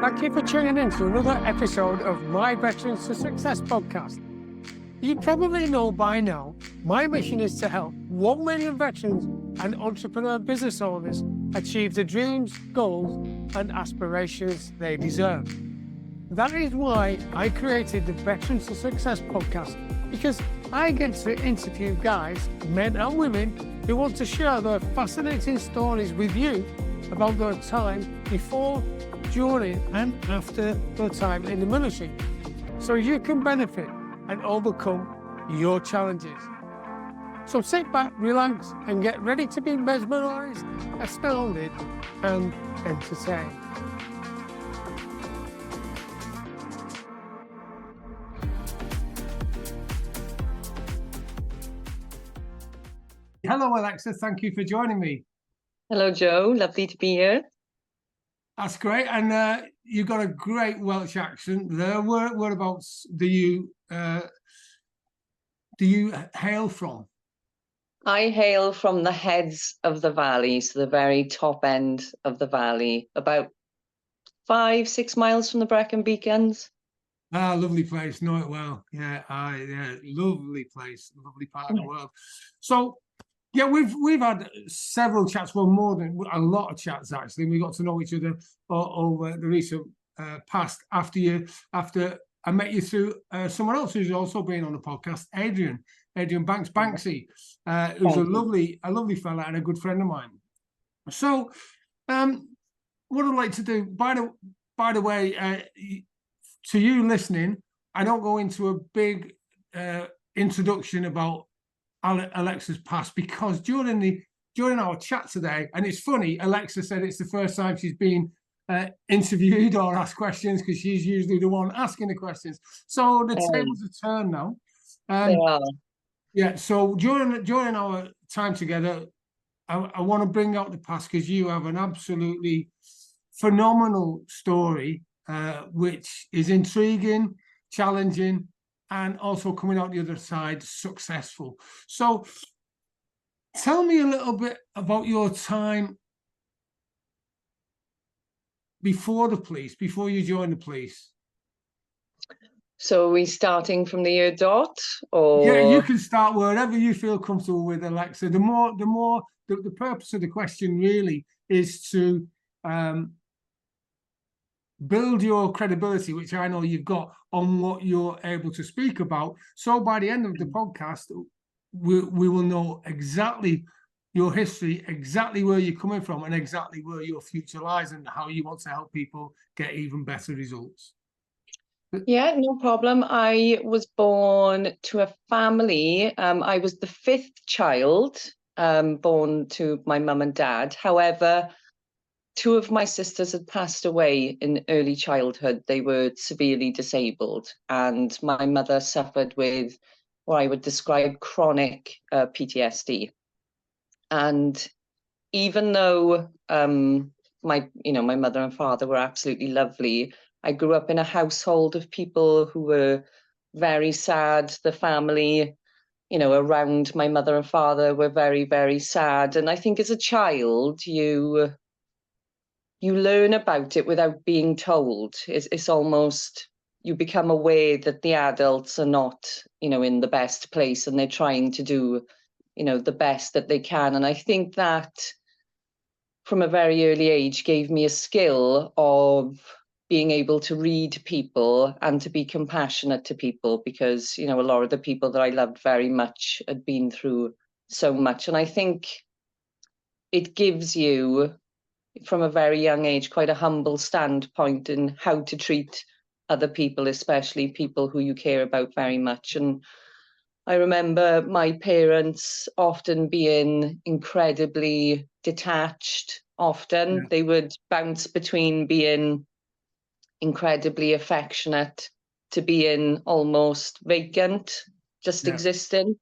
Thank you for tuning in to another episode of my Veterans to Success podcast. You probably know by now, my mission is to help 1 million veterans and entrepreneur business owners achieve the dreams, goals, and aspirations they deserve. That is why I created the Veterans to Success podcast, because I get to interview guys, men and women, who want to share their fascinating stories with you about their time before, during and after their time in the military, so you can benefit and overcome your challenges. So sit back, relax, and get ready to be mesmerized, astounded, and entertained. Hello, Alexa. Thank you for joining me. Hello, Joe. Lovely to be here. That's great. And you've got a great Welsh accent there. Whereabouts do you hail from? I hail from the heads of the valley, so the very top end of the valley, about 5-6 miles from the Brecon Beacons. Ah, lovely place. Know it well. Yeah, lovely place, lovely part of the world. So, yeah, we've had several chats, well, more than a lot of chats actually. We got to know each other over the recent past after I met you through someone else who's also been on the podcast, Adrian Banksy, who's a lovely fella and a good friend of mine. So, what I'd like to do, by the way, to you listening, I don't go into a big introduction about Alexa's past, because during our chat today, and it's funny, Alexa said it's the first time she's been interviewed or asked questions, because she's usually the one asking the questions. So the tables are turned now. Yeah. So during our time together, I want to bring out the past, because you have an absolutely phenomenal story, which is intriguing, challenging, and also coming out the other side successful. So tell me a little bit about your time before the police, before you joined the police. So are we starting from the year dot, or? Yeah, you can start wherever you feel comfortable with, Alexa. The purpose of the question really is to build your credibility, which I know you've got, on what you're able to speak about. So by the end of the podcast, we will know exactly your history, exactly where you're coming from, and exactly where your future lies, and how you want to help people get even better results. Yeah, no problem. I was born to a family. I was the 5th child, born to my mum and dad. However, 2 of my sisters had passed away in early childhood. They were severely disabled, and my mother suffered with what I would describe chronic PTSD. And even though my mother and father were absolutely lovely, I grew up in a household of people who were very sad. The family, around my mother and father were very, very sad. And I think as a child, you learn about it without being told. It's almost, you become aware that the adults are not, in the best place, and they're trying to do, the best that they can. And I think that from a very early age gave me a skill of being able to read people and to be compassionate to people, because, a lot of the people that I loved very much had been through so much. And I think it gives you, from a very young age, quite a humble standpoint in how to treat other people, especially people who you care about very much. And I remember my parents often being incredibly detached. Often they would bounce between being incredibly affectionate to being almost vacant, just existing.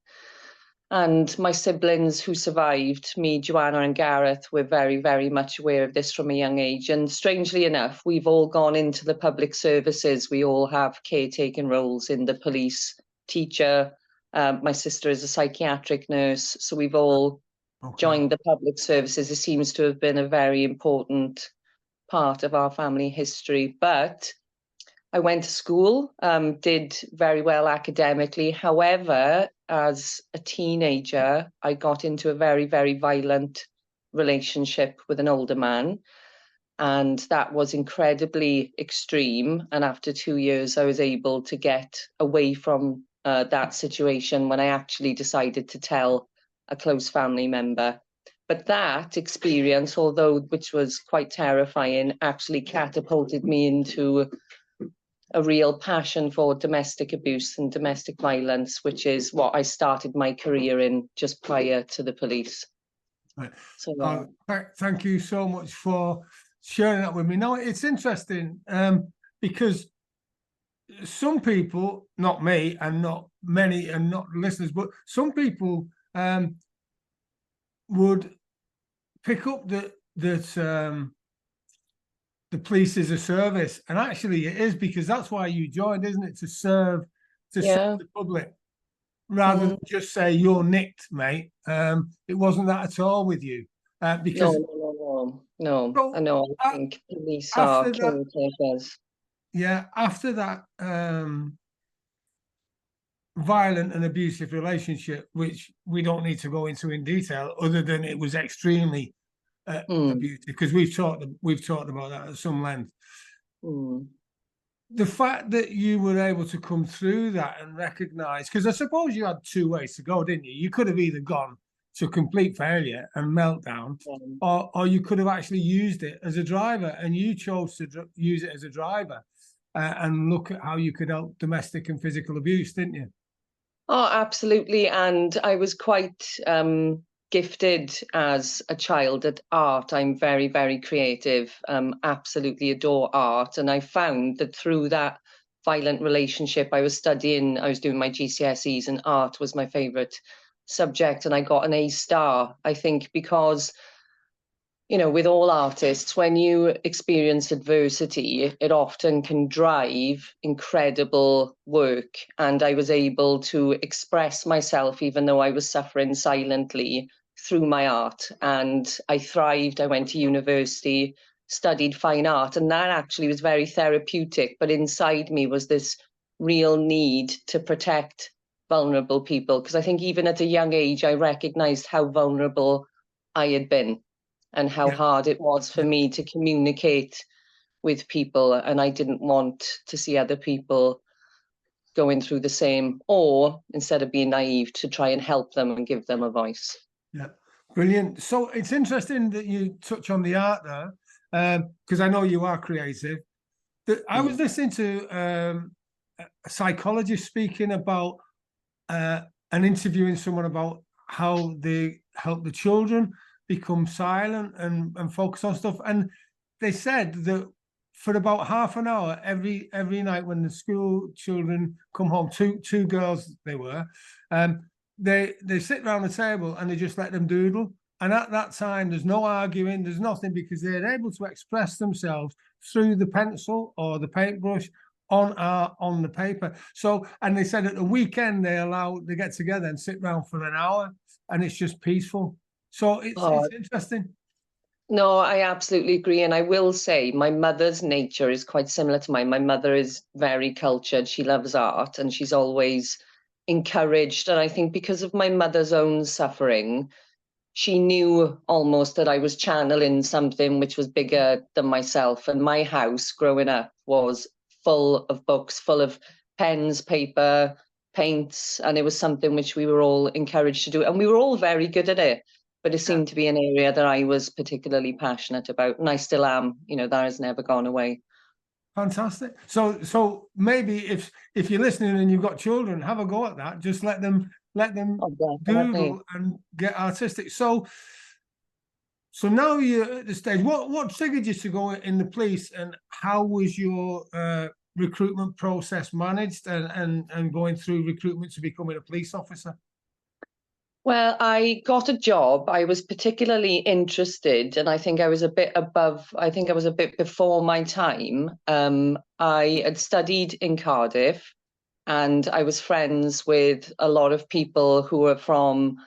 And my siblings who survived, me, Joanna and Gareth, were very, very much aware of this from a young age. And strangely enough, we've all gone into the public services. We all have caretaking roles in the police, teacher. My sister is a psychiatric nurse. So we've all joined the public services. It seems to have been a very important part of our family history. But I went to school, did very well academically. However, as a teenager, I got into a very, very violent relationship with an older man. And that was incredibly extreme. And after 2 years, I was able to get away from that situation when I actually decided to tell a close family member. But that experience, although which was quite terrifying, actually catapulted me into a real passion for domestic abuse and domestic violence, which is what I started my career in just prior to the police. Right. So, Thank you so much for sharing that with me. Now, it's interesting because some people, not me and not many and not listeners, but some people would pick up that the police is a service, and actually it is, because that's why you joined, isn't it? To serve the public, rather than just say you're nicked, mate. It wasn't that at all with you, because no. so, I know. I think police after are that, caretakers. yeah, after that violent and abusive relationship, which we don't need to go into in detail, other than it was extremely abusive, because we've talked about that at some length. The fact that you were able to come through that and recognize, because I suppose you had two ways to go, didn't you? You could have either gone to complete failure and meltdown, or you could have actually used it as a driver, and you chose to use it as a driver and look at how you could help domestic and physical abuse, didn't you? Oh, absolutely. And I was quite gifted as a child at art. I'm very, very creative, absolutely adore art. And I found that through that violent relationship, I was doing my GCSEs, and art was my favorite subject. And I got an A star, I think, because with all artists, when you experience adversity, it often can drive incredible work. And I was able to express myself, even though I was suffering silently, through my art. And I thrived. I went to university, studied fine art, and that actually was very therapeutic. But inside me was this real need to protect vulnerable people, because I think even at a young age, I recognized how vulnerable I had been, and how hard it was for me to communicate with people. And I didn't want to see other people going through the same, or instead of being naive, to try and help them and give them a voice. Yeah, brilliant. So it's interesting that you touch on the art there, because I know you are creative. I was listening to a psychologist speaking about and interviewing someone about how they help the children become silent and focus on stuff. And they said that for about half an hour every night when the school children come home, two girls they were, they sit around the table and they just let them doodle. And at that time, there's no arguing, there's nothing, because they're able to express themselves through the pencil or the paintbrush on the paper. So, and they said at the weekend they get together and sit around for an hour, and it's just peaceful. So it's interesting. No, I absolutely agree. And I will say my mother's nature is quite similar to mine. My mother is very cultured. She loves art, and she's always encouraged. And I think because of my mother's own suffering, she knew almost that I was channeling something which was bigger than myself. And my house growing up was full of books, full of pens, paper, paints. And it was something which we were all encouraged to do. And we were all very good at it. But it seemed to be an area that I was particularly passionate about. And I still am. That has never gone away. Fantastic. So maybe if you're listening and you've got children, have a go at that. Just let them doodle and get artistic. So now you're at the stage. What triggered you to go in the police, and how was your recruitment process managed, and going through recruitment to becoming a police officer? Well, I got a job. I was particularly interested, and I think I was a bit before my time. I had studied in Cardiff, and I was friends with a lot of people who were from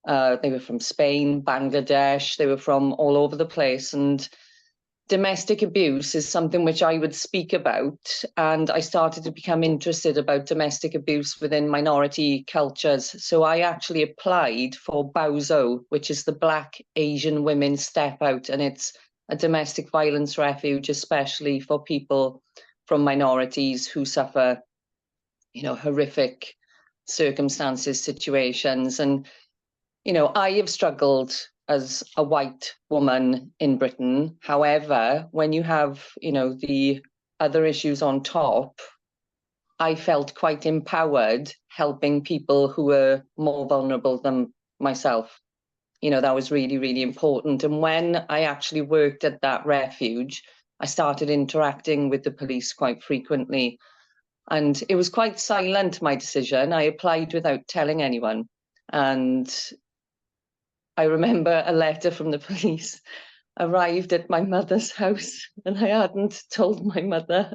Spain, Bangladesh. They were from all over the place. And domestic abuse is something which I would speak about, and I started to become interested about domestic abuse within minority cultures. So I actually applied for BAUZO, which is the Black Asian Women Step Out, and it's a domestic violence refuge, especially for people from minorities who suffer, horrific circumstances, situations. And, I have struggled as a white woman in Britain. However, when you have, the other issues on top, I felt quite empowered helping people who were more vulnerable than myself. That was really, really important. And when I actually worked at that refuge, I started interacting with the police quite frequently. And it was quite silent, my decision. I applied without telling anyone. And I remember a letter from the police arrived at my mother's house, and I hadn't told my mother.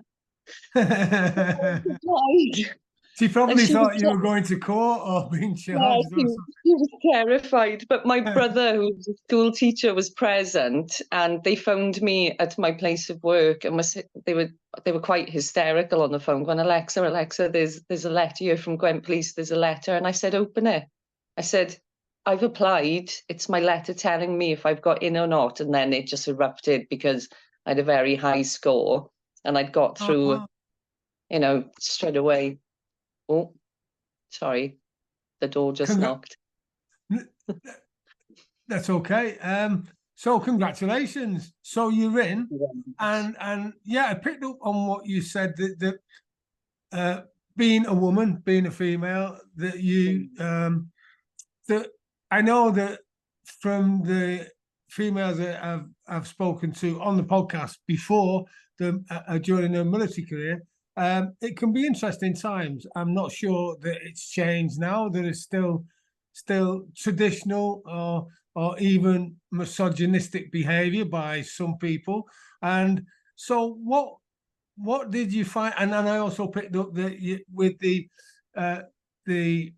She probably thought you were going to court or being charged. Yeah, she was terrified. But my brother, who was a school teacher, was present, and they phoned me at my place of work, and they were quite hysterical on the phone, going, Alexa, there's a letter here from Gwent Police. There's a letter, and I said, open it. I said, I've applied. It's my letter telling me if I've got in or not. And then it just erupted because I had a very high score, and I'd got through, straight away. Oh, sorry. The door just knocked. That's okay. So congratulations. So you're in, and yeah, I picked up on what you said that being a woman, being a female, that you that I know that from the females that I've spoken to on the podcast before during their military career. It can be interesting times. I'm not sure that it's changed now. There is still traditional or even misogynistic behavior by some people. And so what did you find? And then I also picked up that with the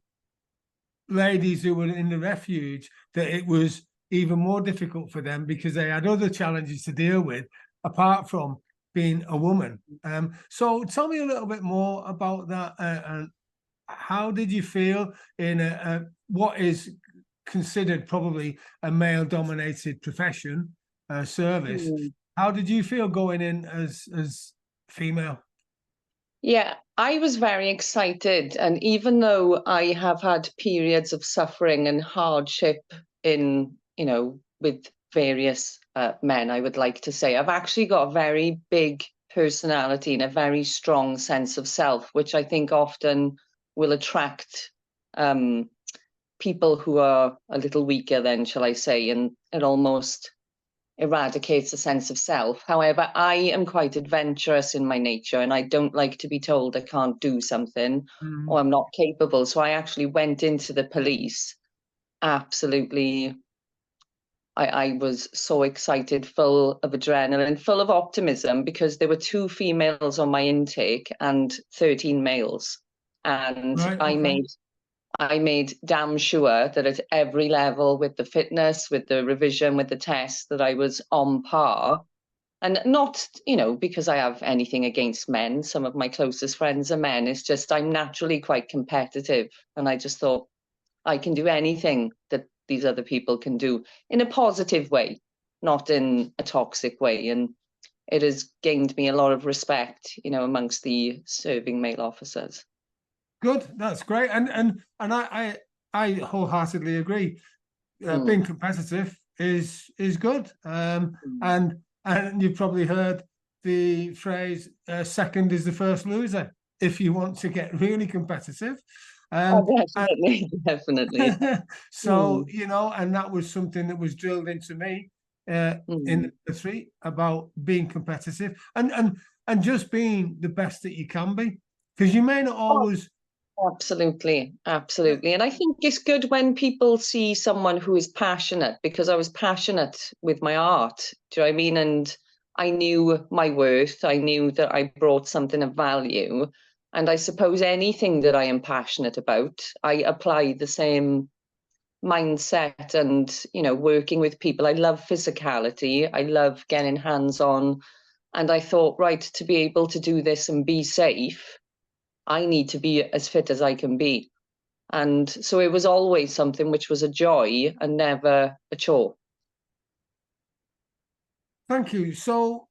ladies who were in the refuge, that it was even more difficult for them because they had other challenges to deal with apart from being a woman. So tell me a little bit more about that, and how did you feel in what is considered probably a male-dominated profession, service? How did you feel going in as female? Yeah, I was very excited, and even though I have had periods of suffering and hardship in, with various men, I would like to say, I've actually got a very big personality and a very strong sense of self, which I think often will attract people who are a little weaker then, shall I say, and it almost eradicates a sense of self. However, I am quite adventurous in my nature, and I don't like to be told I can't do something or I'm not capable. So I actually went into the police absolutely. I was so excited, full of adrenaline, full of optimism, because there were 2 females on my intake and 13 males. And Right, okay. I made damn sure that at every level, with the fitness, with the revision, with the test, that I was on par. And not, because I have anything against men. Some of my closest friends are men. It's just I'm naturally quite competitive. And I just thought I can do anything that these other people can do in a positive way, not in a toxic way. And it has gained me a lot of respect, amongst the serving male officers. Good, that's great, and I wholeheartedly agree. Being competitive is good, and you've probably heard the phrase "second is the first loser" if you want to get really competitive. Definitely. So and that was something that was drilled into me in the military about being competitive and just being the best that you can be, because you may not always. Absolutely. And I think it's good when people see someone who is passionate, because I was passionate with my art. Do you know what I mean? And I knew my worth. I knew that I brought something of value. And I suppose anything that I am passionate about, I apply the same mindset and, you know, working with people. I love physicality. I love getting hands-on. And I thought, right, to be able to do this and be safe, I need to be as fit as I can be. And so it was always something which was a joy and never a chore. Thank you. So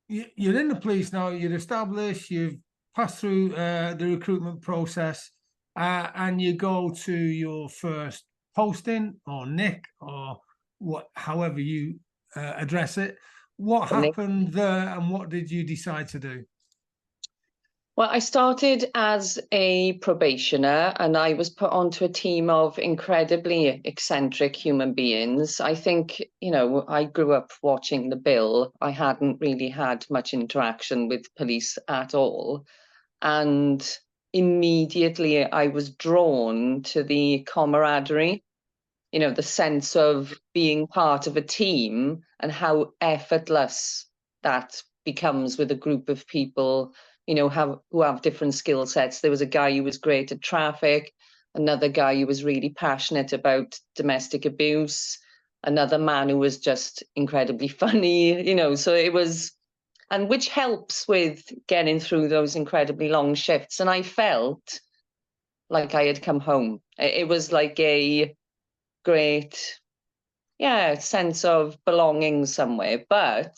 you're in the police now, you're established, you've passed through the recruitment process, and you go to your first posting or nick or however you address it. What happened there and what did you decide to do? Well, I started as a probationer and I was put onto a team of incredibly eccentric human beings. I think, you know, I grew up watching The Bill. I hadn't really had much interaction with police at all. And immediately I was drawn to the camaraderie, you know, the sense of being part of a team and how effortless that becomes with a group of people, you know, who have different skill sets. There was a guy who was great at traffic, another guy who was really passionate about domestic abuse, another man who was just incredibly funny, you know, so it was, and which helps with getting through those incredibly long shifts. And I felt like I had come home. It was like a great, yeah, sense of belonging somewhere. But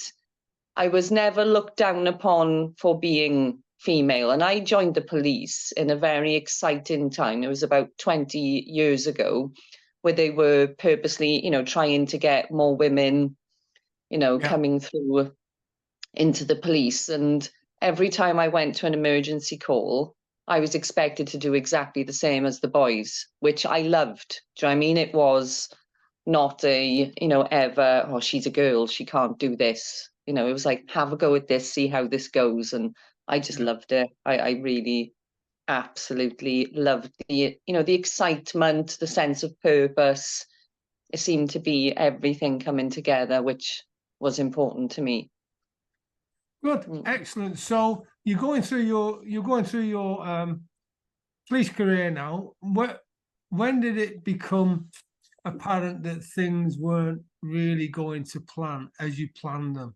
I was never looked down upon for being female. And I joined the police in a very exciting time. It was about 20 years ago, where they were purposely, you know, trying to get more women, you know, coming through into the police. And every time I went to an emergency call, I was expected to do exactly the same as the boys, which I loved. Do you know what I mean? It was not a, you know, ever, oh, she's a girl, she can't do this. You know, it was like, have a go at this, see how this goes. And I just loved it. I really absolutely loved the, you know, the excitement, the sense of purpose. It seemed to be everything coming together, which was important to me. Good, excellent. So you're going through your police career now. When did it become apparent that things weren't really going to plan as you planned them?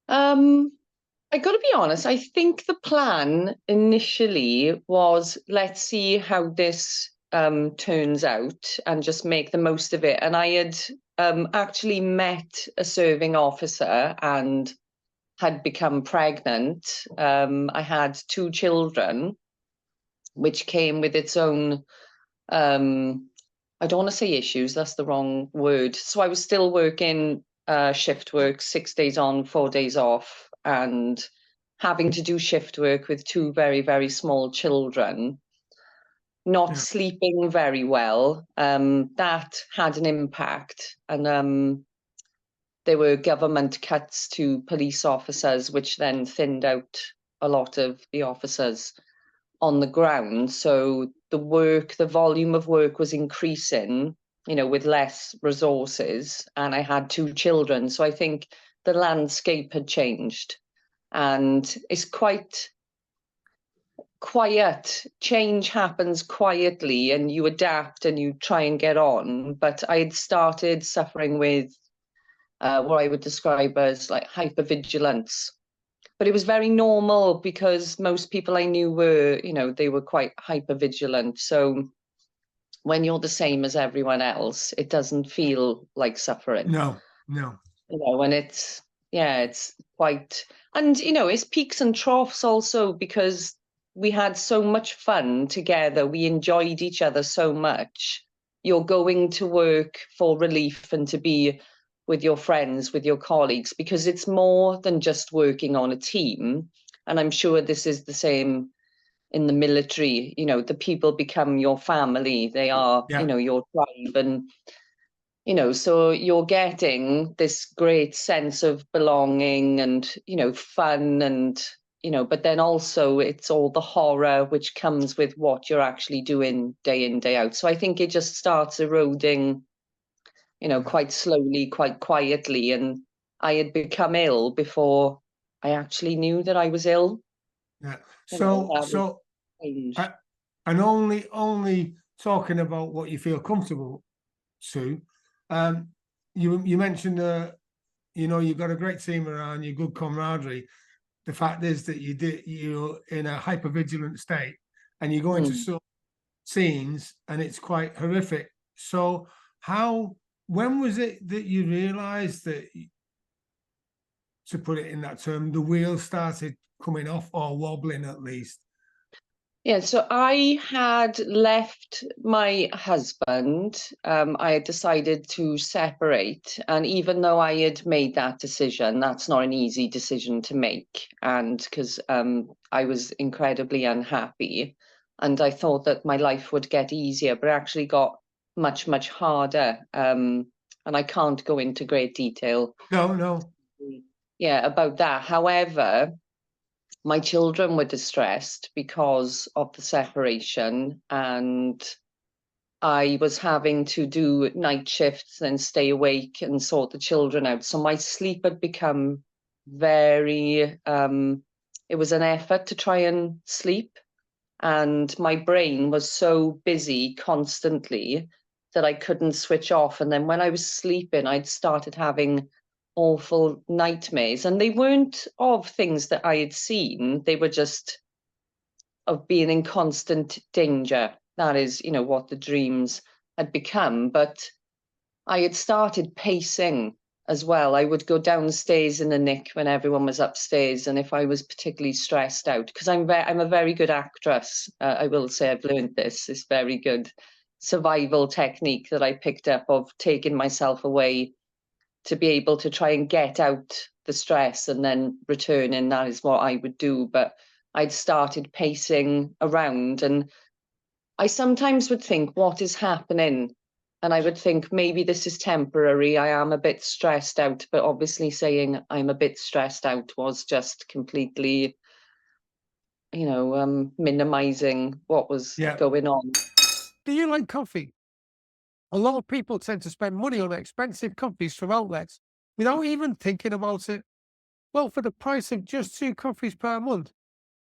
I got to be honest, I think the plan initially was, let's see how this turns out and just make the most of it. And I had actually met a serving officer and had become pregnant. I had 2 children, which came with its own, I don't want to say issues, that's the wrong word. So I was still working shift work, 6 days on, 4 days off, and having to do shift work with 2 very, very small children, not sleeping very well. That had an impact. And there were government cuts to police officers, which then thinned out a lot of the officers on the ground. So the volume of work was increasing, you know, with less resources. And I had 2 children. So I think the landscape had changed. And it's quite quiet. Change happens quietly and you adapt and you try and get on. But I had started suffering with what I would describe as like hypervigilance. But it was very normal because most people I knew were, you know, they were quite hypervigilant. So when you're the same as everyone else, it doesn't feel like suffering. No. You know, when it's quite, and, you know, it's peaks and troughs also because we had so much fun together. We enjoyed each other so much. You're going to work for relief and to be with your friends, with your colleagues, because it's more than just working on a team. And I'm sure this is the same in the military. You know, the people become your family. They are, you know, your tribe. And, you know, so you're getting this great sense of belonging and, you know, fun and, you know, but then also it's all the horror which comes with what you're actually doing day in, day out. So I think it just starts eroding, you know, quite slowly, quite quietly. And I had become ill before I actually knew that I was ill. Yeah. So, and only talking about what you feel comfortable to, you mentioned you know, you've got a great team around you, good camaraderie. The fact is that you're in a hypervigilant state, and you go into some scenes and it's quite horrific. So when was it that you realized that, to put it in that term, the wheels started coming off, or wobbling at least? Yeah, so I had left my husband. I had decided to separate. And even though I had made that decision, that's not an easy decision to make. And because I was incredibly unhappy, and I thought that my life would get easier, but it actually got much, much harder. And I can't go into great detail. No. Yeah, about that. However, my children were distressed because of the separation, and I was having to do night shifts and stay awake and sort the children out. So my sleep had become very, it was an effort to try and sleep. And my brain was so busy constantly that I couldn't switch off. And then when I was sleeping, I'd started having awful nightmares, and they weren't of things that I had seen. They were just of being in constant danger. That is, you know, what the dreams had become. But I had started pacing as well. I would go downstairs in the nick when everyone was upstairs, and if I was particularly stressed out, because I'm a very good actress. I will say I've learned this. This very good survival technique that I picked up of taking myself away to be able to try and get out the stress and then return, and that is what I would do. But I'd started pacing around, and I sometimes would think, what is happening? And I would think, maybe this is temporary. I am a bit stressed out, but obviously saying I'm a bit stressed out was just completely, you know, minimizing what was going on. Do you like coffee? A lot of people tend to spend money on expensive coffees from outlets without even thinking about it. Well, for the price of just 2 coffees per month,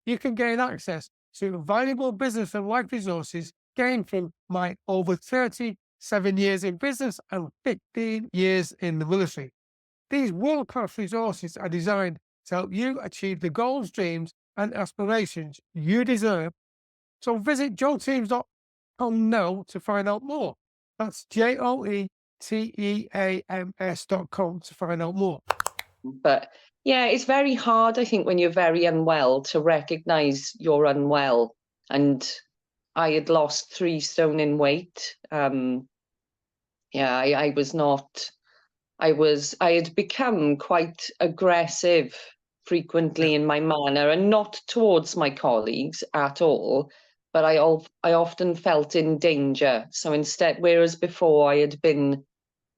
you can gain access to valuable business and life resources gained from my over 37 years in business and 15 years in the military. These world-class resources are designed to help you achieve the goals, dreams, and aspirations you deserve. So visit joeteams.com now to find out more. That's JOETEAMS.com to find out more. But yeah, it's very hard, I think, when you're very unwell to recognize you're unwell. And I had lost 3 stone in weight. I was not, I had become quite aggressive frequently in my manner, and not towards my colleagues at all. But I often felt in danger. So instead, whereas before I had been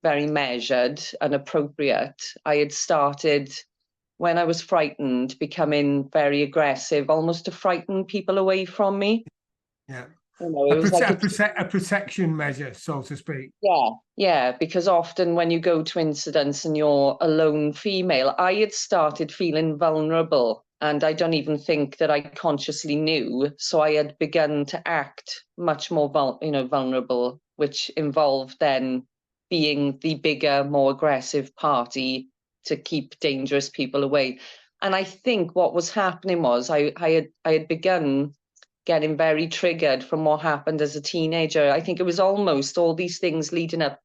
very measured and appropriate, I had started, when I was frightened, becoming very aggressive, almost to frighten people away from me. Yeah. You know, it was like a protection measure, so to speak. Yeah, because often when you go to incidents and you're a lone female, I had started feeling vulnerable, and I don't even think that I consciously knew. So I had begun to act much more vulnerable, which involved then being the bigger, more aggressive party to keep dangerous people away. And I think what was happening was I had begun getting very triggered from what happened as a teenager. I think it was almost all these things leading up.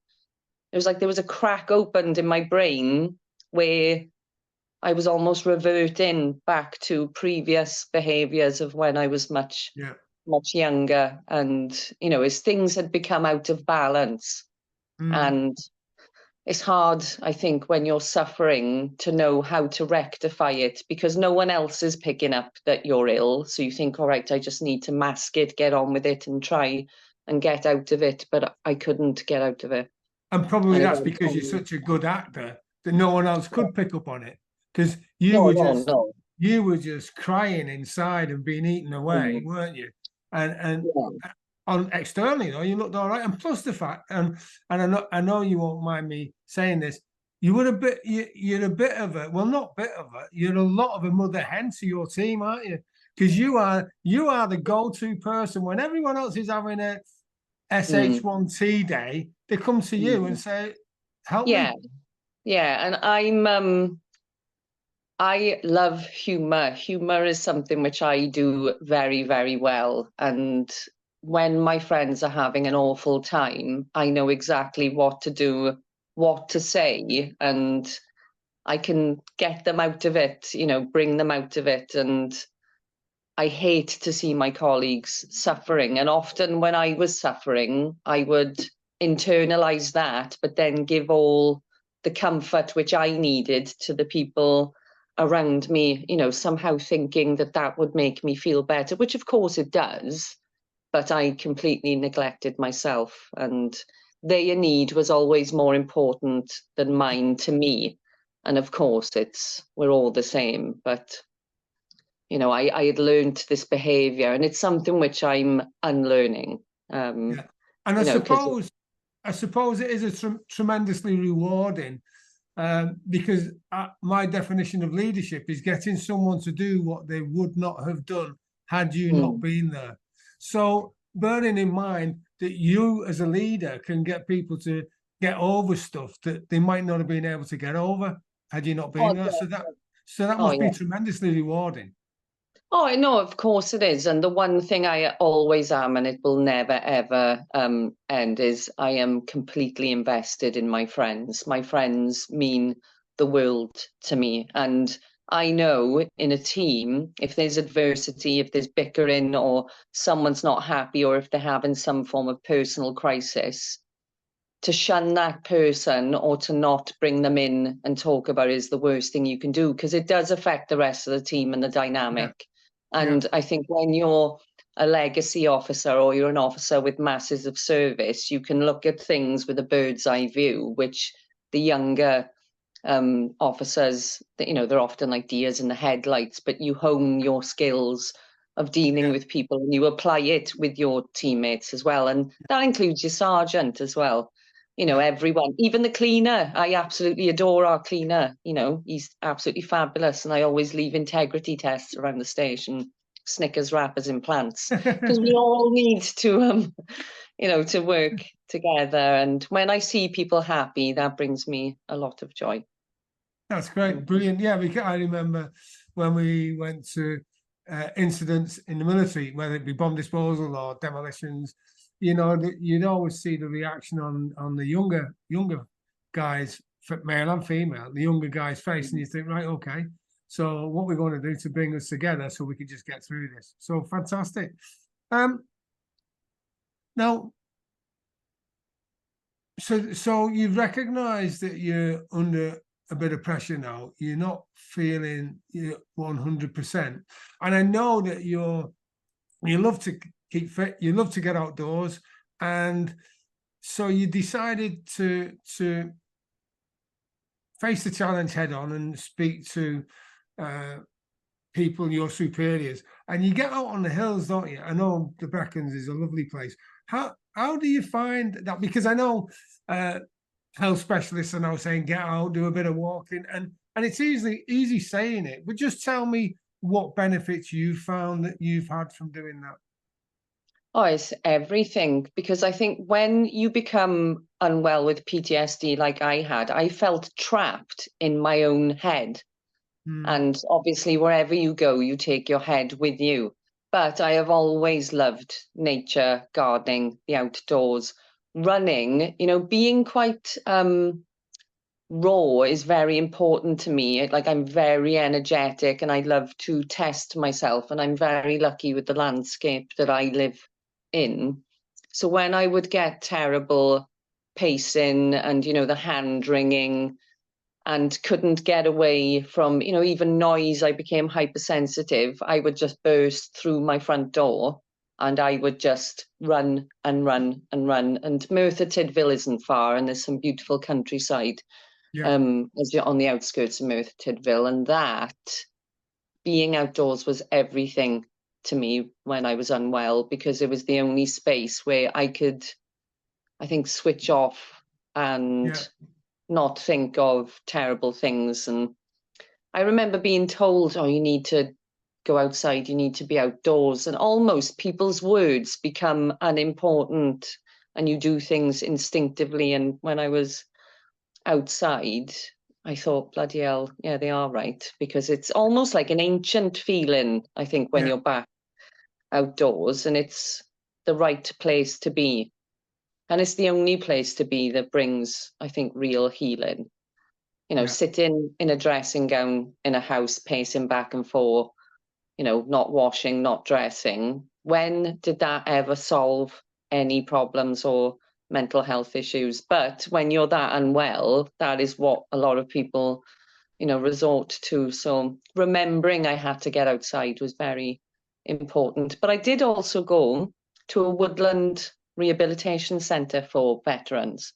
It was like there was a crack opened in my brain where I was almost reverting back to previous behaviors of when I was much younger. And, you know, as things had become out of balance. And it's hard, I think, when you're suffering to know how to rectify it, because no one else is picking up that you're ill. So you think, all right, I just need to mask it, get on with it and try and get out of it. But I couldn't get out of it. And probably that's because you're such a good actor that no one else could pick up on it, because you were just crying inside and being eaten away, weren't you? And on externally, though, you looked all right. And plus the fact, and I know you won't mind me saying this, you're a bit of a, well, not bit of a, you're a lot of a mother hen to your team, aren't you? Because you are the go-to person when everyone else is having Mm. SH1T day, they come to you and say, help Yeah, me. yeah. And I love humor. Humor is something which I do very, very well. And when my friends are having an awful time, I know exactly what to do, what to say, and I can get them out of it, bring them out of it. And I hate to see my colleagues suffering. And often when I was suffering, I would internalize that, but then give all the comfort which I needed to the people around me, somehow thinking that that would make me feel better, which of course it does. But I completely neglected myself, and their need was always more important than mine to me. And of course, we're all the same, but I had learned this behavior, and it's something which I'm unlearning. Yeah. And Because I suppose it is a tremendously rewarding, because my definition of leadership is getting someone to do what they would not have done had you not been there. So bearing in mind that you as a leader can get people to get over stuff that they might not have been able to get over had you not been there. So that must be tremendously rewarding. Oh, no, of course it is. And the one thing I always am, and it will never, ever end, is I am completely invested in my friends. My friends mean the world to me. And I know in a team, if there's adversity, if there's bickering, or someone's not happy, or if they're having some form of personal crisis, to shun that person or to not bring them in and talk about it is the worst thing you can do, because it does affect the rest of the team and the dynamic. And I think when you're a legacy officer or you're an officer with masses of service, you can look at things with a bird's eye view, which the younger officers, they're often like deers in the headlights, but you hone your skills of dealing with people and you apply it with your teammates as well. And that includes your sergeant as well. Everyone, even the cleaner. I absolutely adore our cleaner. He's absolutely fabulous. And I always leave integrity tests around the station, Snickers wrappers in plants, because we all need to, to work together. And when I see people happy, that brings me a lot of joy. That's great, brilliant. Yeah, because I remember when we went to incidents in the military, whether it be bomb disposal or demolitions, you'd always see the reaction on the younger guys, male and female, the younger guys' face, and you think, right, okay, so what we're going to do to bring us together so we can just get through this. So fantastic. Now, so you've recognised that you're under a bit of pressure now. You're not feeling 100%, and I know that you love to keep fit. You love to get outdoors, and so you decided to face the challenge head on and speak to people, your superiors, and you get out on the hills, don't you? I know the Brecons is a lovely place. How do you find that? Because I know health specialists are now saying get out, do a bit of walking, and it's easy saying it, but just tell me what benefits you found that you've had from doing that. Oh, it's everything, because I think when you become unwell with PTSD like I had, I felt trapped in my own head. And obviously, wherever you go, you take your head with you. But I have always loved nature, gardening, the outdoors, running, being quite raw is very important to me. Like, I'm very energetic and I love to test myself. And I'm very lucky with the landscape that I live in. So when I would get terrible pacing and, the hand wringing, and couldn't get away from, even noise, I became hypersensitive. I would just burst through my front door and I would just run and run and run. And Merthyr Tydfil isn't far, and there's some beautiful countryside as you're on the outskirts of Merthyr Tydfil. And that, being outdoors, was everything to me when I was unwell, because it was the only space where I could, I think, switch off and not think of terrible things. And I remember being told, oh, you need to go outside, you need to be outdoors, and almost people's words become unimportant and you do things instinctively. And when I was outside, I thought, bloody hell, yeah, they are right, because it's almost like an ancient feeling, I think, when Yeah. you're back outdoors, and it's the right place to be. And it's the only place to be that brings, I think, real healing. You know, Yeah. sitting in a dressing gown in a house, pacing back and forth, you know, not washing, not dressing. When did that ever solve any problems or mental health issues? But when you're that unwell, that is what a lot of people, you know, resort to. So remembering I had to get outside was very important. But I did also go to a woodland rehabilitation centre for veterans.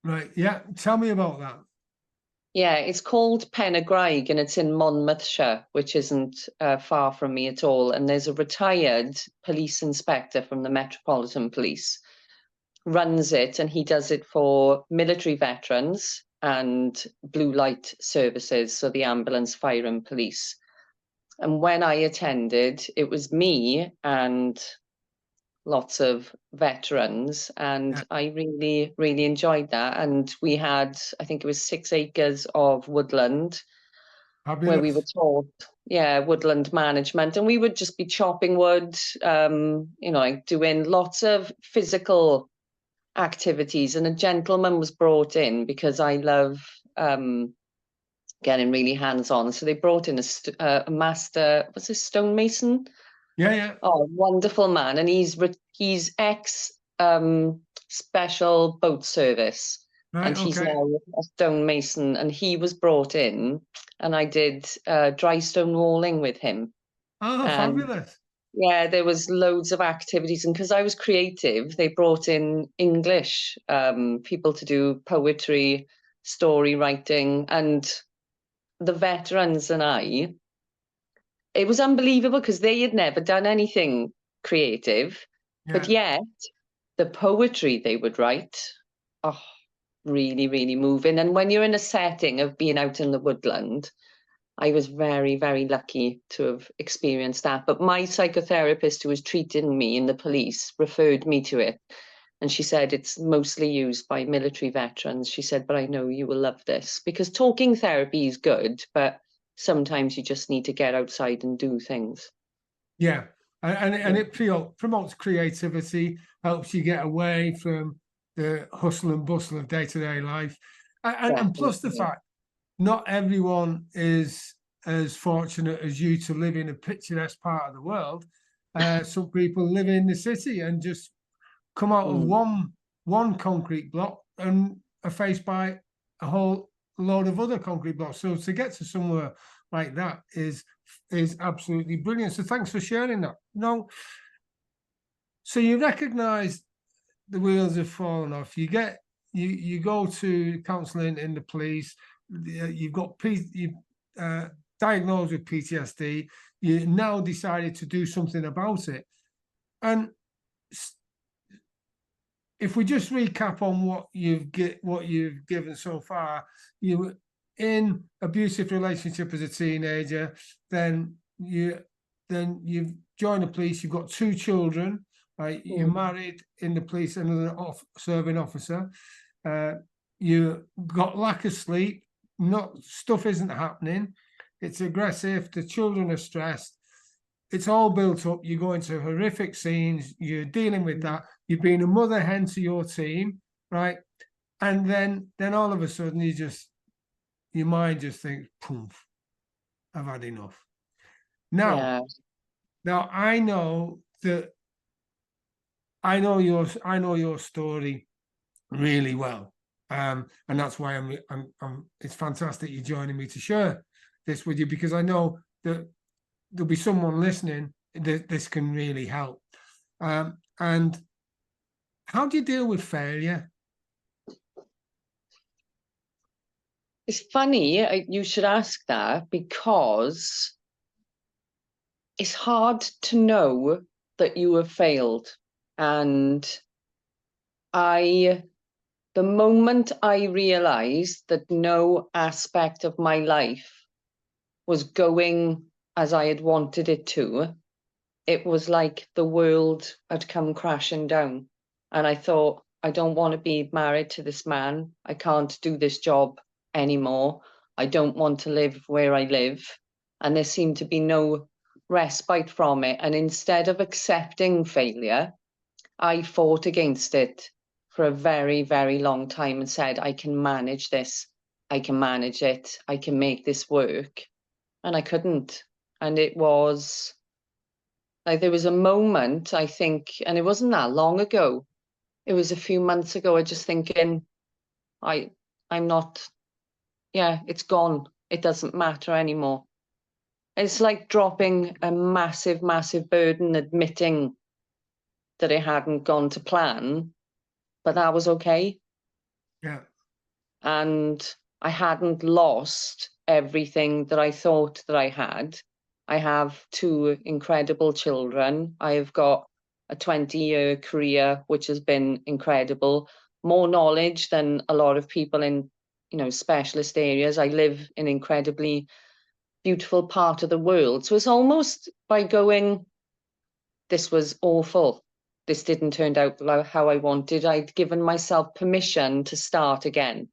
Right. Yeah. Tell me about that. Yeah, it's called Pen y Graig, and it's in Monmouthshire, which isn't far from me at all. And there's a retired police inspector from the Metropolitan Police runs it, and he does it for military veterans and blue light services, so the ambulance, fire and police. And when I attended, it was me and lots of veterans, and Yeah. I really, really enjoyed that. And we had, I think it was 6 acres of woodland where we were Fabulous. taught, yeah, woodland management, and we would just be chopping wood, you know, like doing lots of physical activities. And a gentleman was brought in because I love getting really hands-on. So they brought in a master, was this stonemason? Yeah. Yeah. Oh, wonderful man, and he's ex special boat service, Right. and he's Okay. now a stonemason. And he was brought in, and I did dry stone walling with him. Oh, And fabulous. yeah, there was loads of activities, and because I was creative, they brought in English people to do poetry, story writing, and the veterans and I. It was unbelievable because they had never done anything creative, but Yeah. yet the poetry they would write, oh, really, really moving. And when you're in a setting of being out in the woodland, I was very, very lucky to have experienced that. But my psychotherapist who was treating me in the police referred me to it. And she said it's mostly used by military veterans. She said, but I know you will love this, because talking therapy is good, but sometimes you just need to get outside and do things. Yeah. And Yeah, it promotes creativity, helps you get away from the hustle and bustle of day-to-day life. And plus the definitely. fact not everyone is as fortunate as you to live in a picturesque part of the world. Some people live in the city and just come out of Mm, one concrete block and are faced by a whole load of other concrete blocks. So to get to somewhere like that is absolutely brilliant. So thanks for sharing that. No, so you recognise the wheels have fallen off. You go to counselling in the police. You've got you diagnosed with PTSD. You now decided to do something about it. And if we just recap on what you've given so far, you were in abusive relationship as a teenager, then you've joined the police. You've got 2 children. You're mm, married in the police, another serving officer. You got lack of sleep. Not stuff isn't happening. It's aggressive. The children are stressed. It's all built up. You go into horrific scenes. You're dealing with mm. that. You've been a mother hen to your team, right? And then all of a sudden, your mind just thinks, "Poof, I've had enough." Now, Yeah, now I know your story really well, and that's why it's fantastic you're joining me to share this with you, because I know that there'll be someone listening that this can really help. And how do you deal with failure? it's funny you should ask that, because it's hard to know that you have failed. And I, the moment I realized that no aspect of my life was going as I had wanted it to, it was like the world had come crashing down. And I thought, I don't want to be married to this man. I can't do this job anymore. I don't want to live where I live. And there seemed to be no respite from it. And instead of accepting failure, I fought against it for a very, very long time and said, I can manage this. I can manage it. I can make this work. And I couldn't. And it was like there was a moment, I think, and it wasn't that long ago. It was a few months ago. I just thinking, I I'm not, yeah, it's gone. It doesn't matter anymore. It's like dropping a massive, massive burden, admitting that it hadn't gone to plan, but that was okay. Yeah. And I hadn't lost everything that I thought that I had. I have two incredible children. I have got a 20-year career, which has been incredible. More knowledge than a lot of people in, specialist areas. I live in an incredibly beautiful part of the world. So it's almost by going, this was awful. This didn't turn out how I wanted. I'd given myself permission to start again.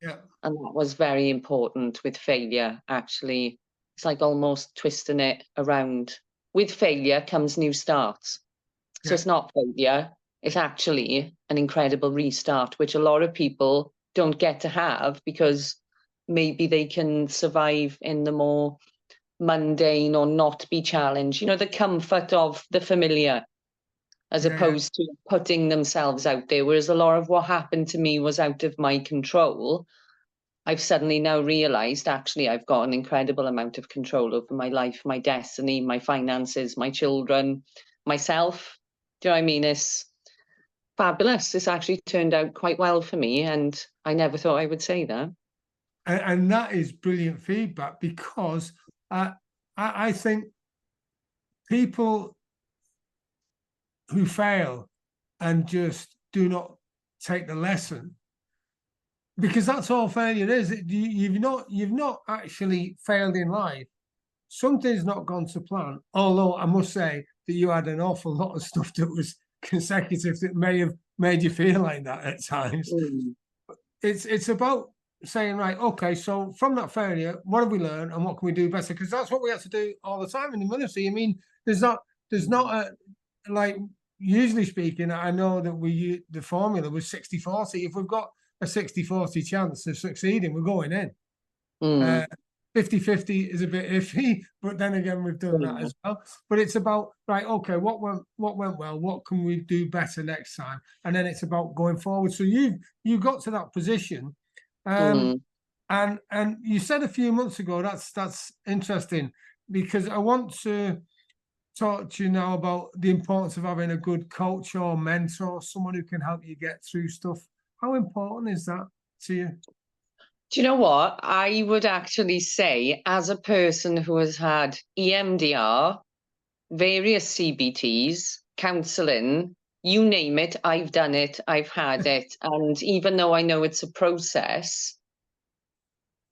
Yeah. And that was very important with failure, actually. It's like almost twisting it around. With failure comes new starts. So Yeah. it's not failure, it's actually an incredible restart, which a lot of people don't get to have because maybe they can survive in the more mundane or not be challenged. The comfort of the familiar as Yeah. Yeah. opposed to putting themselves out there. Whereas a lot of what happened to me was out of my control. I've suddenly now realized actually I've got an incredible amount of control over my life, my destiny, my finances, my children, myself. Do you know what I mean? It's fabulous. It's actually turned out quite well for me, and I never thought I would say that. And that is brilliant feedback because I think people who fail and just do not take the lesson, because that's all failure is. You've not actually failed in life. Something's not gone to plan. Although I must say that you had an awful lot of stuff that was consecutive that may have made you feel like that at times. Mm. It's about saying, right, okay, so from that failure, what have we learned and what can we do better? Because that's what we have to do all the time in the military. I mean, there's not a, like, usually speaking, I know that the formula was 60-40. If we've got a 60-40 chance of succeeding, we're going in. Mm. 50-50 is a bit iffy, but then again, we've done that as well. But it's about, right, okay, what went well? What can we do better next time? And then it's about going forward. So you got to that position, Mm. and you said a few months ago, that's interesting, because I want to talk to you now about the importance of having a good coach or mentor, someone who can help you get through stuff. How important is that to you? Do you know what? I would actually say, as a person who has had EMDR, various CBTs, counseling, you name it, I've done it, I've had it. And even though I know it's a process,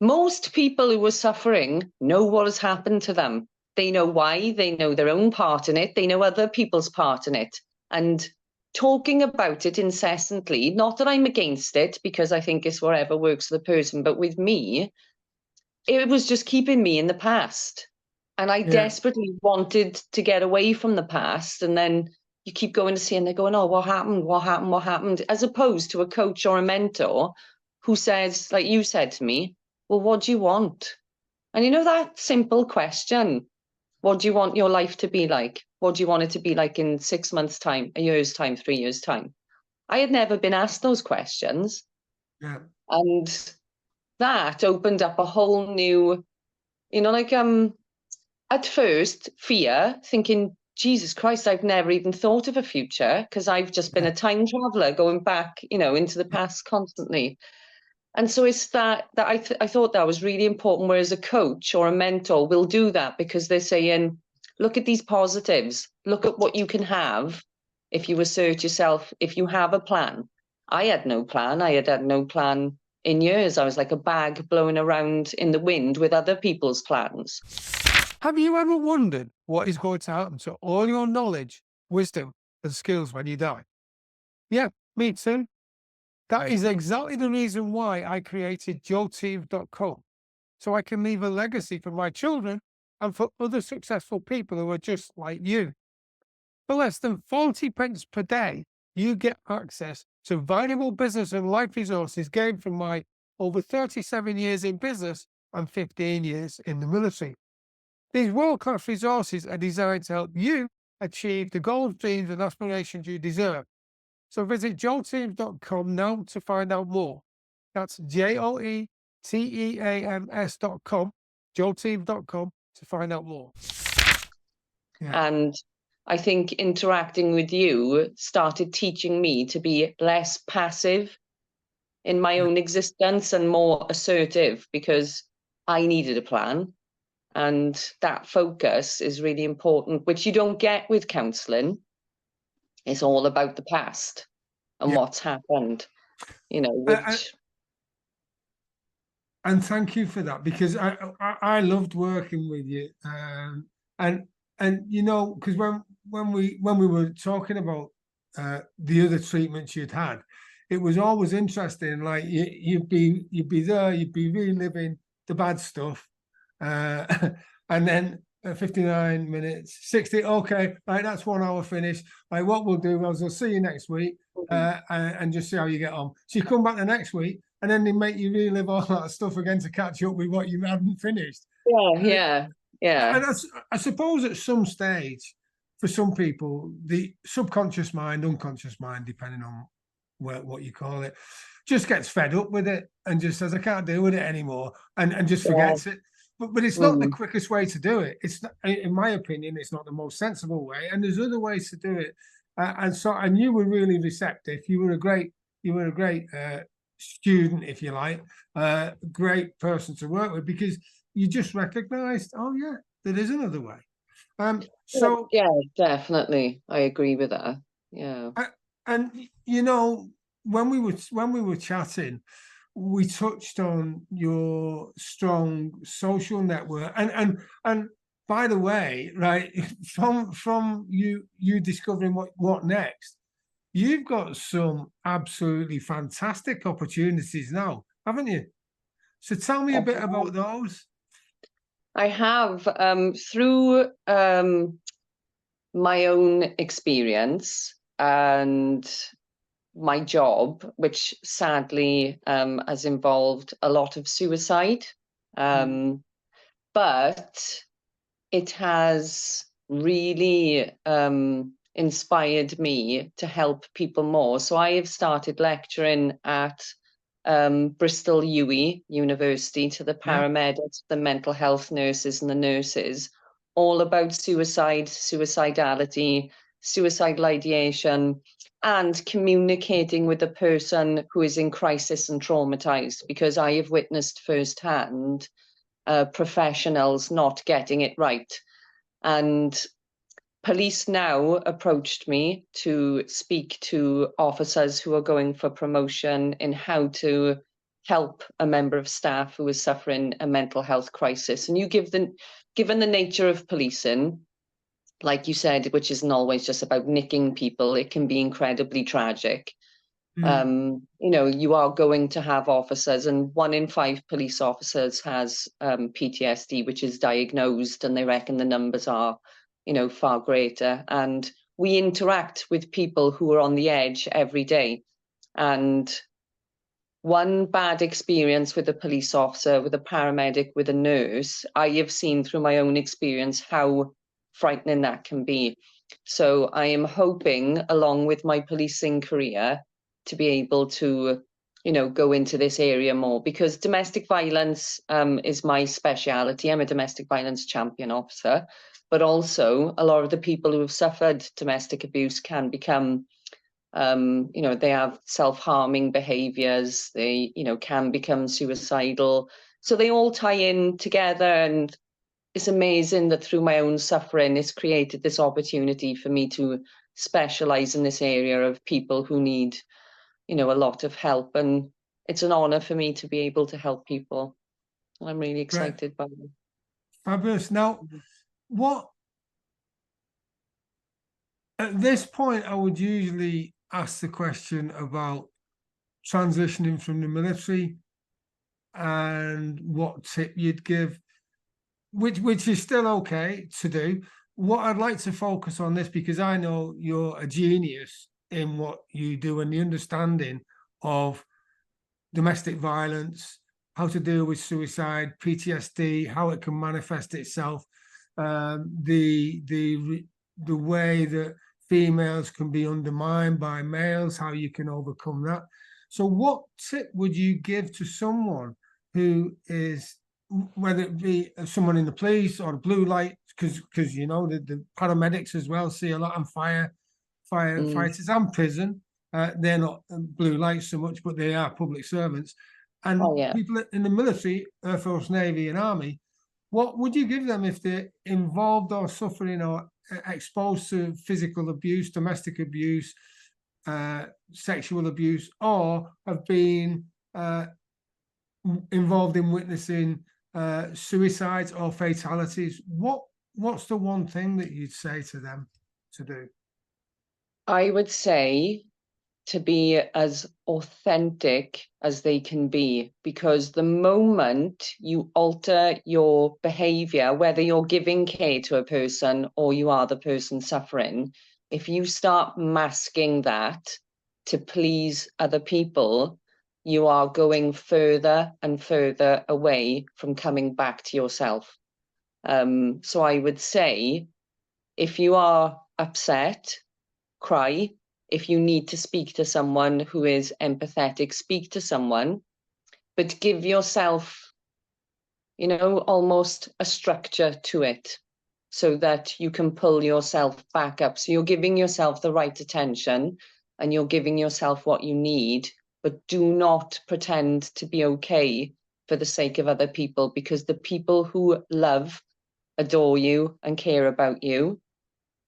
most people who are suffering know what has happened to them. They know why, they know their own part in it, they know other people's part in it. And talking about it incessantly, not that I'm against it, because I think it's whatever works for the person, but with me, it was just keeping me in the past. And I Yeah. desperately wanted to get away from the past. And then you keep going to see, and they're going, oh, what happened? What happened? What happened? As opposed to a coach or a mentor who says, like you said to me, well, what do you want? And that simple question, what do you want your life to be like? What do you want it to be like in 6 months' time, a year's time, 3 years' time? I had never been asked those questions. Yeah. And that opened up a whole new, like at first fear, thinking, Jesus Christ, I've never even thought of a future because I've just been Yeah. a time traveler going back, into the past constantly. And so it's that I thought that was really important. Whereas a coach or a mentor will do that because they're saying, look at these positives, look at what you can have if you assert yourself, if you have a plan. I had no plan. I had no plan in years. I was like a bag blowing around in the wind with other people's plans. Have you ever wondered what is going to happen to all your knowledge, wisdom, and skills when you die? Yeah, me too. That is exactly the reason why I created joelteeve.com. So I can leave a legacy for my children and for other successful people who are just like you. For less than 40 pence per day, you get access to valuable business and life resources gained from my over 37 years in business and 15 years in the military. These world-class resources are designed to help you achieve the goals, dreams, and aspirations you deserve. So visit joelteams.com now to find out more. That's joelteams.com, joelteams.com to find out more. Yeah. And I think interacting with you started teaching me to be less passive in my own existence and more assertive, because I needed a plan. And that focus is really important, which you don't get with counselling. It's all about the past and Yeah. what's happened, you know, which... And thank you for that, because I loved working with you. And you know, because when we were talking about the other treatments you'd had, it was always interesting. Like you'd be there, you'd be reliving the bad stuff, and then 59 minutes, 60. Okay, right, that's 1 hour finished. Like what we'll do is I'll see you next week, and just see how you get on. So you come back the next week, and then they make you relive all that stuff again to catch up with what you hadn't finished. Yeah. And I suppose at some stage, for some people, the subconscious mind, unconscious mind, depending on what you call it, just gets fed up with it and just says, I can't deal with it anymore, and just forgets it. But it's not the quickest way to do it. It's not, in my opinion, it's not the most sensible way. And there's other ways to do it. And you were really receptive. You were a great student, if you like, great person to work with, because you just recognized, oh yeah, there is another way. So yeah, definitely, I agree with that. Yeah. And you know, when we were chatting, we touched on your strong social network, and by the way, right, from you discovering what next, you've got some absolutely fantastic opportunities now, haven't you? So tell me a bit about those. I have, through my own experience and my job, which sadly has involved a lot of suicide, but it has really inspired me to help people more. So I have started lecturing at Bristol University to the paramedics, the mental health nurses and the nurses, all about suicide, suicidality, suicidal ideation, and communicating with the person who is in crisis and traumatized, because I have witnessed firsthand professionals not getting it right. And police now approached me to speak to officers who are going for promotion in how to help a member of staff who is suffering a mental health crisis. And given the nature of policing, like you said, which isn't always just about nicking people, it can be incredibly tragic. You know, you are going to have officers, and 1 in 5 police officers has PTSD, which is diagnosed, and they reckon the numbers are, you know, far greater. And we interact with people who are on the edge every day. And one bad experience with a police officer, with a paramedic, with a nurse, I have seen through my own experience how frightening that can be. So I am hoping, along with my policing career, to be able to, you know, go into this area more, because domestic violence is my speciality. I'm a domestic violence champion officer, but also a lot of the people who have suffered domestic abuse can become, you know, they have self-harming behaviors. They, you know, can become suicidal. So they all tie in together, and it's amazing that through my own suffering, it's created this opportunity for me to specialize in this area of people who need, you know, a lot of help. And it's an honor for me to be able to help people. I'm really excited by it. Fabulous. Now, what at this point I would usually asked the question about transitioning from the military and what tip you'd give, which is still okay to do. What I'd like to focus on this, because I know you're a genius in what you do and the understanding of domestic violence, how to deal with suicide, PTSD, how it can manifest itself, the way that females can be undermined by males, how you can overcome that. So what tip would you give to someone who is, whether it be someone in the police or the blue light, because you know the paramedics as well see a lot, and firefighters and prison. They're not blue lights so much, but they are public servants. And people in the military, Air Force, Navy, and Army, what would you give them if they're involved or suffering or exposed to physical abuse, domestic abuse, sexual abuse, or have been involved in witnessing suicides or fatalities? What's the one thing that you'd say to them to do? I would say to be as authentic as they can be, because the moment you alter your behavior, whether you're giving care to a person or you are the person suffering, if you start masking that to please other people, you are going further and further away from coming back to yourself. So I would say, if you are upset, cry. If you need to speak to someone who is empathetic, speak to someone, but give yourself, you know, almost a structure to it so that you can pull yourself back up. So you're giving yourself the right attention and you're giving yourself what you need, but do not pretend to be okay for the sake of other people, because the people who love, adore you and care about you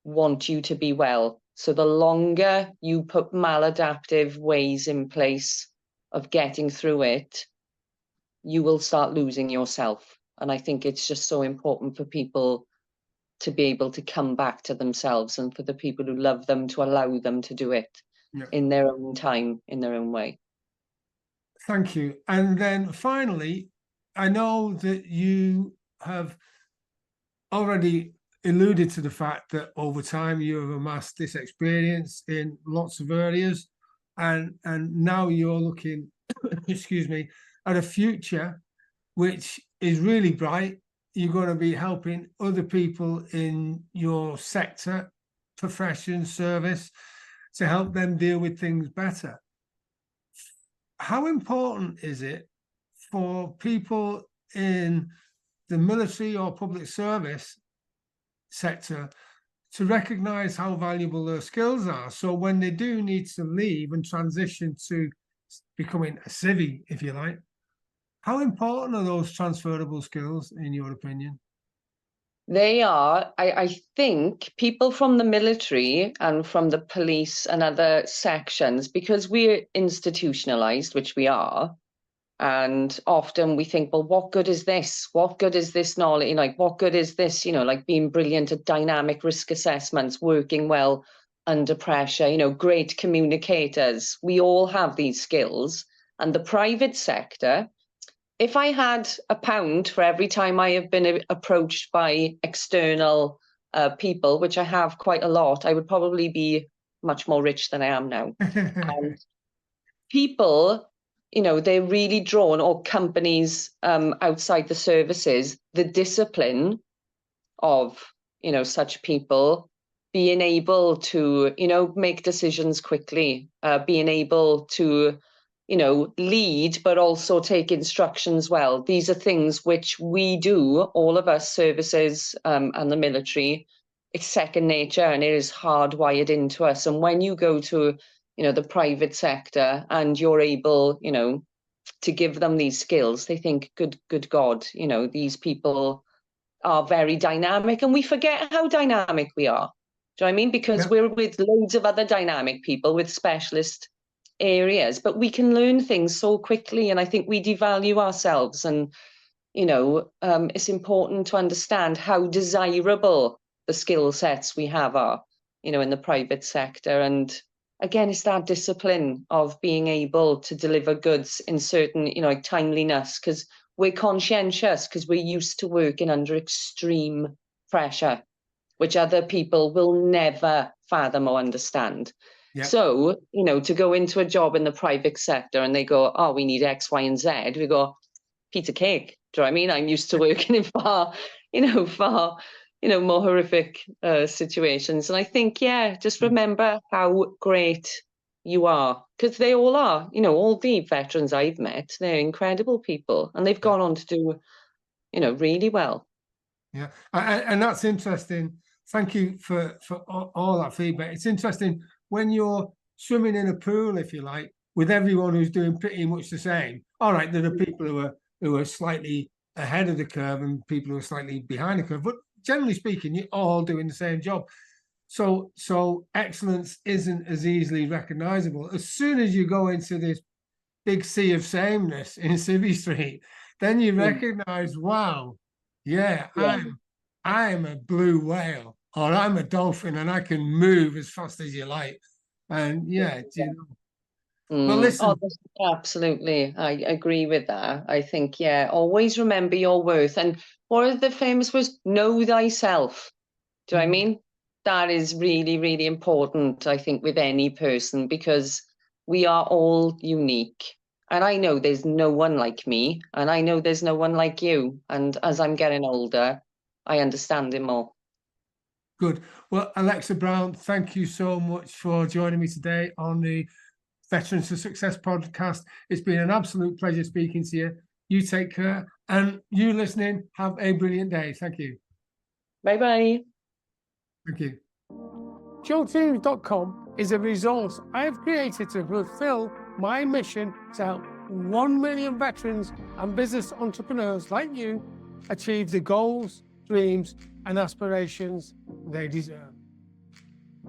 want you to be well. So the longer you put maladaptive ways in place of getting through it, you will start losing yourself. And I think it's just so important for people to be able to come back to themselves, and for the people who love them to allow them to do it in their own time, in their own way. Thank you. And then finally, I know that you have already alluded to the fact that over time you have amassed this experience in lots of areas, and now you're looking, excuse me, at a future which is really bright. You're going to be helping other people in your sector, profession, service, to help them deal with things better. How important is it for people in the military or public service sector to recognize how valuable their skills are, so when they do need to leave and transition to becoming a civvy, if you like, how important are those transferable skills in your opinion? They are. I think people from the military and from the police and other sections, because we're institutionalized, which we are, and often we think, well, what good is this? What good is this knowledge? Like, what good is this, you know, like being brilliant at dynamic risk assessments, working well under pressure, you know, great communicators. We all have these skills. And the private sector, if I had £1 for every time I have been approached by external people, which I have quite a lot, I would probably be much more rich than I am now. And people, you know, they're really drawn, or companies outside the services, the discipline of, you know, such people being able to, you know, make decisions quickly, being able to, you know, lead, but also take instructions well. These are things which we do, all of us, services and the military. It's second nature, and it is hardwired into us. And when you go to, you know, the private sector and you're able, you know, to give them these skills, they think, good God, you know, these people are very dynamic, and we forget how dynamic we are. Do you know what I mean? Because we're with loads of other dynamic people with specialist areas, but we can learn things so quickly, and I think we devalue ourselves. And, you know, it's important to understand how desirable the skill sets we have are, you know, in the private sector. And again, it's that discipline of being able to deliver goods in certain, like timeliness, because we're conscientious, because we're used to working under extreme pressure, which other people will never fathom or understand. Yeah. So, to go into a job in the private sector and they go, oh, we need X, Y, and Z, we go, Peter cake. Do you know what I mean? I'm used to working in far more horrific situations. And I think, just remember how great you are, because they all are, all the veterans I've met, they're incredible people, and they've gone on to do, really well. Yeah, and that's interesting. Thank you for all that feedback. It's interesting when you're swimming in a pool, if you like, with everyone who's doing pretty much the same. All right, there are people who are slightly ahead of the curve and people who are slightly behind the curve, but generally speaking, you're all doing the same job. So excellence isn't as easily recognizable. As soon as you go into this big sea of sameness in Civvy Street, then you recognize, wow, I'm a blue whale, or I'm a dolphin, and I can move as fast as you like. And Well, listen. Absolutely, I agree with that. I think, always remember your worth. And what are the famous words? Know thyself. Do you know what I mean? That is really, really important, I think, with any person, because we are all unique. And I know there's no one like me, and I know there's no one like you. And as I'm getting older, I understand it more. Good. Well, Alexa Brown, thank you so much for joining me today on the Veterans to Success podcast. It's been an absolute pleasure speaking to you. You take care, and you listening, have a brilliant day. Thank you. Bye-bye. Thank you. JoelTeams.com is a resource I have created to fulfill my mission to help 1 million veterans and business entrepreneurs like you achieve the goals, dreams, and aspirations they deserve.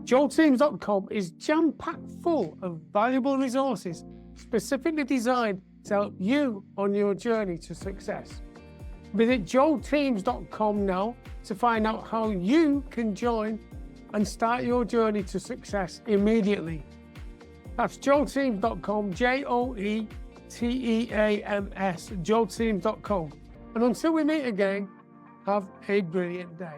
JoelTeams.com is jam-packed full of valuable resources specifically designed to help you on your journey to success. Visit JoelTeams.com now to find out how you can join and start your journey to success immediately. That's JoelTeams.com, JoelTeams, JoelTeams.com. And until we meet again, have a brilliant day.